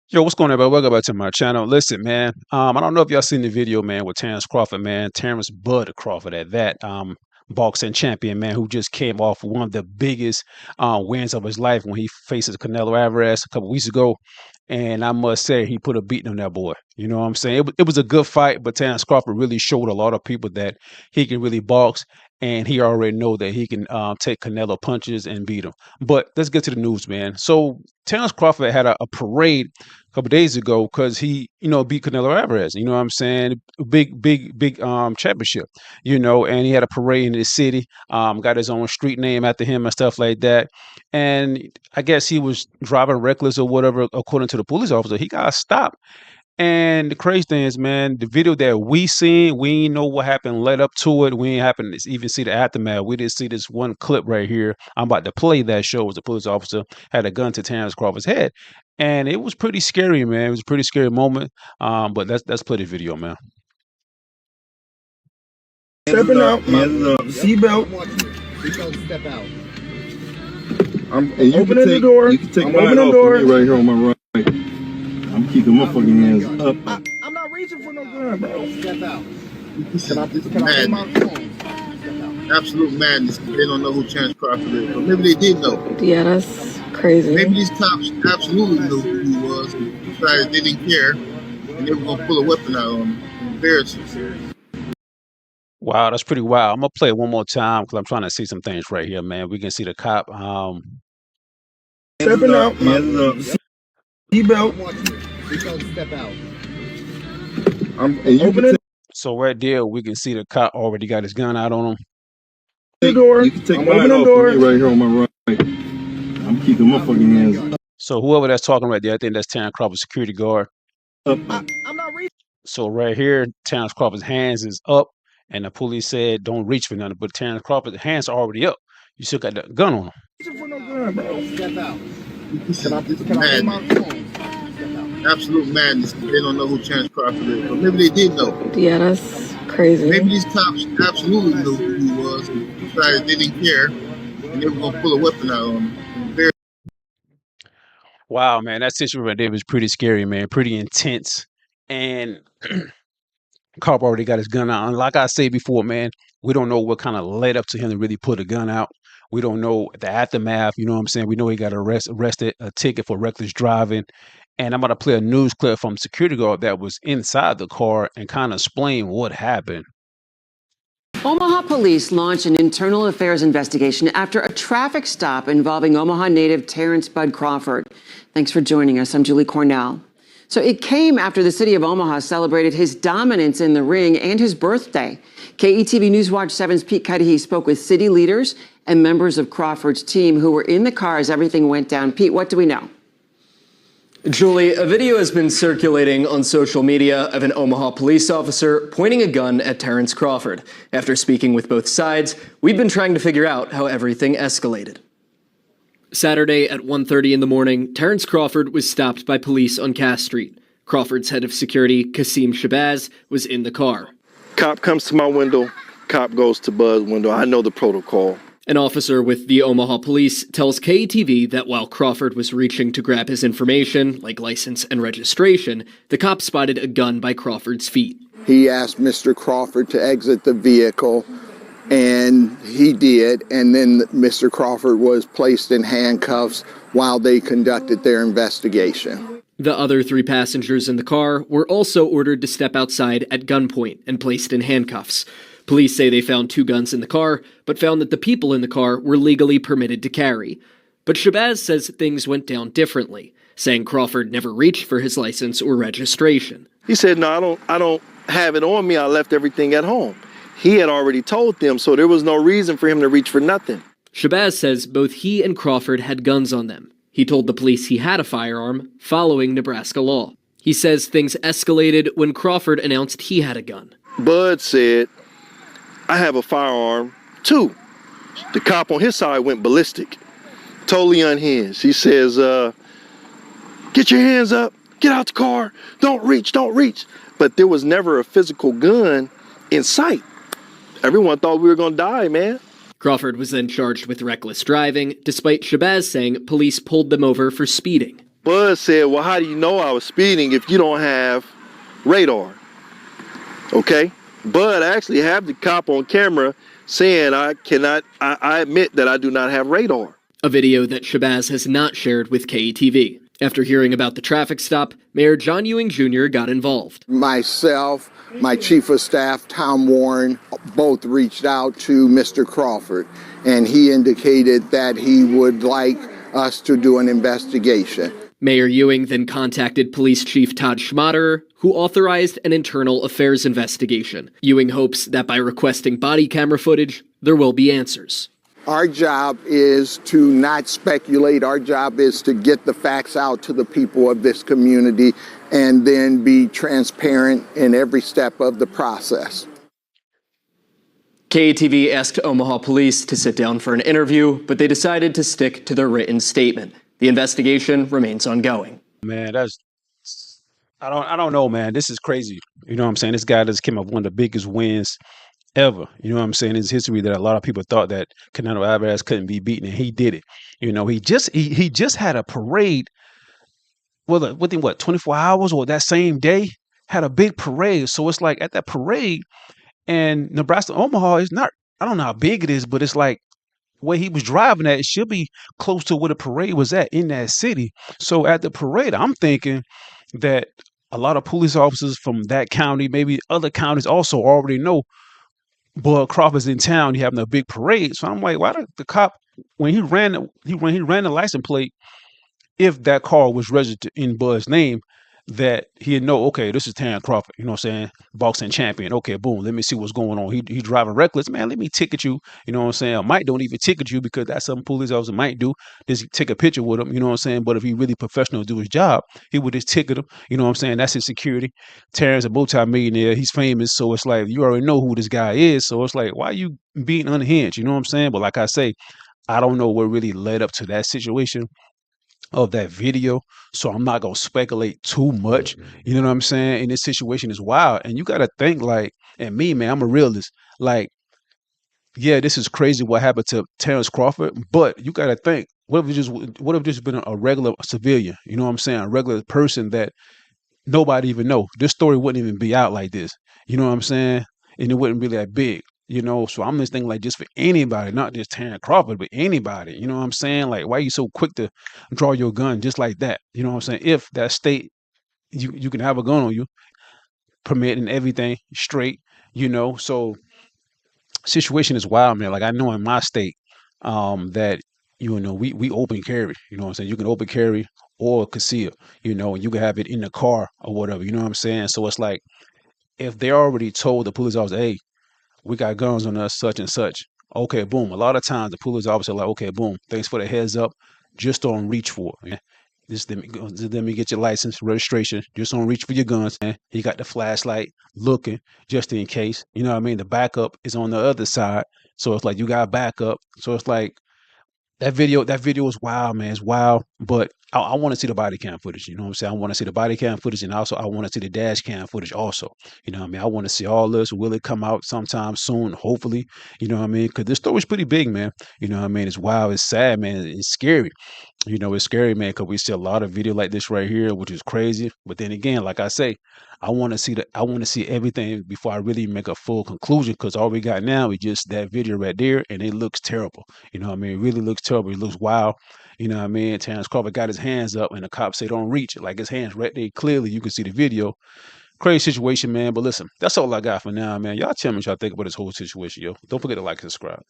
Yo, what's going on, everybody? Welcome back to my channel. Listen, man, I don't know if y'all seen the video, man, with Terence Crawford, man, Terence Bud Crawford at that, boxing champion, man, who just came off one of the biggest wins of his life when he faces Canelo Alvarez a couple weeks ago. And I must say, he put a beating on that boy. You know what I'm saying? It was a good fight, but Terence Crawford really showed a lot of people that he can really box, and he already know that he can take Canelo punches and beat him. But let's get to the news, man. So Terence Crawford had a parade a couple days ago because he, beat Canelo Alvarez. You know what I'm saying? Big championship. And he had a parade in his city. Got his own street name after him and stuff like that. And I guess he was driving reckless or whatever, according to the police officer. He got stopped. And the crazy thing is, man, the video that we seen, we ain't know what happened led up to it. We ain't happen to even see the aftermath. We didn't see this one clip right here. I'm about to play that shows the police officer had a gun to Terence Crawford's head. And it was pretty scary, man. It was a pretty scary moment. But let's play the video, man. Stepping out, seatbelt. Step out. Opening the door. You can take I'm mine opening off the door. for me right here on my right. I'm keeping my fucking hands up. I'm not reaching for no gun, bro. Step out. Can I put my phone? Absolute madness. They don't know who Terence Crawford is, but maybe they did know. Yeah, that's crazy. Maybe these cops absolutely knew who he was and decided they didn't care, and they were gonna pull a weapon out on him. Embarrassing. Wow, that's pretty wild. I'm gonna play it one more time because I'm trying to see some things right here, man. We can see the cop. Stepping out, seatbelt. Step out. I'm opening So right there, we can see the cop already got his gun out on him. the door. You can take I'm mine opening the off door. for me right here on my right. I'm keeping my fucking hands up. So whoever that's talking right there, I think that's Terence Crawford's security guard. I'm not reaching. So right here, Terence Crawford's hands is up, and the police said don't reach for nothing. But Terence Crawford's hands are already up. You still got the gun on him. For no gun, bro. Step out. Can I put my phone? Absolute madness. They don't know who Terence Crawford is, but maybe they did know. Yeah, that's crazy. Maybe these cops absolutely knew who he was and decided they didn't care, and they were gonna pull a weapon out on him. Embarrassing. Wow, man, that situation right there was pretty scary, man. Pretty intense. And cop already got his gun out. And like I said before, man, we don't know what kind of led up to him to really put a gun out. We don't know the aftermath. You know what I'm saying? We know he got arrested, a ticket for reckless driving. And I'm going to play a news clip from security guard that was inside the car and kind of explain what happened. Omaha police launched an internal affairs investigation after a traffic stop involving Omaha native Terence Bud Crawford. Thanks for joining us. I'm Julie Cornell. So it came after the city of Omaha celebrated his dominance in the ring and his birthday. KETV Newswatch 7's Pete Cudahy spoke with city leaders and members of Crawford's team who were in the car as everything went down. Pete, what do we know? Julie, a video has been circulating on social media of an Omaha police officer pointing a gun at Terence Crawford. After speaking with both sides, we've been trying to figure out how everything escalated. Saturday at 1:30 in the morning, Terence Crawford was stopped by police on Cass Street. Crawford's head of security, Kasim Shabazz, was in the car. Cop comes to my window, cop goes to Bud's window. I know the protocol. An officer with the Omaha Police tells KETV that while Crawford was reaching to grab his information, like license and registration, the cop spotted a gun by Crawford's feet. He asked Mr. Crawford to exit the vehicle, and he did, and then Mr. Crawford was placed in handcuffs while they conducted their investigation. The other 3 passengers in the car were also ordered to step outside at gunpoint and placed in handcuffs. Police say they found 2 guns in the car, but found that the people in the car were legally permitted to carry. But Shabazz says things went down differently, saying Crawford never reached for his license or registration. He said, no, I don't have it on me. I left everything at home. He had already told them, so there was no reason for him to reach for nothing. Shabazz says both he and Crawford had guns on them. He told the police he had a firearm, following Nebraska law. He says things escalated when Crawford announced he had a gun. Bud said, I have a firearm, too. The cop on his side went ballistic, totally unhinged. He says, get your hands up, get out the car, don't reach. But there was never a physical gun in sight. Everyone thought we were gonna die, man. Crawford was then charged with reckless driving, despite Shabazz saying police pulled them over for speeding. Bud said, well, how do you know I was speeding if you don't have radar? Okay. Bud actually have the cop on camera saying I admit that I do not have radar. A video that Shabazz has not shared with KETV. After hearing about the traffic stop, Mayor John Ewing Jr. got involved. Myself, my chief of staff, Tom Warren, both reached out to Mr. Crawford, and he indicated that he would like us to do an investigation. Mayor Ewing then contacted Police Chief Todd Schmaderer, who authorized an internal affairs investigation. Ewing hopes that by requesting body camera footage, there will be answers. Our job is to not speculate. Our job is to get the facts out to the people of this community and then be transparent in every step of the process. KETV asked Omaha Police to sit down for an interview, but they decided to stick to their written statement. The investigation remains ongoing. Man, I don't know, man. This is crazy. You know what I'm saying? This guy just came up with one of the biggest wins ever. You know what I'm saying? It's history that a lot of people thought that Canelo Alvarez couldn't be beaten, and he did it. You know, he just had a parade. Well, within what, 24 hours or that same day, had a big parade. So it's like at that parade, and Nebraska Omaha is not. I don't know how big it is, but it's like where he was driving at, it should be close to where the parade was at in that city. So at the parade, I'm thinking that a lot of police officers from that county, maybe other counties also already know Bud Crawford's in town. He having a big parade. So I'm like, why did the cop, when he ran the license plate, if that car was registered in Bud's name, that he'd know, okay, this is Terence Crawford, you know what I'm saying? Boxing champion. Okay, boom, let me see what's going on. He driving reckless, man, let me ticket you, you know what I'm saying? I might don't even ticket you because that's something police officer might do. Just take a picture with him, you know what I'm saying? But if he really professional do his job, he would just ticket him, you know what I'm saying? That's his security. Terence, a multi-millionaire, he's famous, so it's like, you already know who this guy is, so it's like, why are you being unhinged, you know what I'm saying? But like I say, I don't know what really led up to that situation of that video. So I'm not gonna speculate too much. You know what I'm saying? And this situation is wild. And you gotta think like, and me, man, I'm a realist. Like, yeah, this is crazy what happened to Terence Crawford, but you gotta think, what if this been a regular civilian? You know what I'm saying? A regular person that nobody even know. This story wouldn't even be out like this. You know what I'm saying? And it wouldn't be that big. You know, so I'm just thinking like just for anybody, not just Terence Crawford, but anybody. You know what I'm saying? Like, why are you so quick to draw your gun just like that? You know what I'm saying? If that state, you can have a gun on you, permitting everything straight, you know. So situation is wild, man. Like I know in my state, that you know we open carry. You know what I'm saying? You can open carry or conceal. You know, and you can have it in the car or whatever. You know what I'm saying? So it's like if they already told the police officer, hey, we got guns on us, such and such. Okay, boom. A lot of times the police officer like, okay, boom. Thanks for the heads up. Just don't reach for it. Man. Just let me get your license, registration. Just don't reach for your guns. Man. He got the flashlight looking just in case. You know what I mean? The backup is on the other side. So it's like you got backup. So it's like that video is wild, man. It's wild. But I want to see the body cam footage. You know what I'm saying? I want to see the body cam footage, and also I want to see the dash cam footage also. You know what I mean? I want to see all this. Will it come out sometime soon? Hopefully. You know what I mean? Because this story's pretty big, man. You know what I mean? It's wild. It's sad, man. It's scary. You know, it's scary, man, because we see a lot of video like this right here, which is crazy. But then again, like I say, I want to see everything before I really make a full conclusion, because all we got now is just that video right there, and it looks terrible. You know what I mean? It really looks terrible. It looks wild. You know what I mean? Terence Crawford got his hands up, and the cops say don't reach it. Like his hands right there. Clearly, you can see the video. Crazy situation, man. But listen, that's all I got for now, man. Y'all tell me what y'all think about this whole situation, yo. Don't forget to like and subscribe.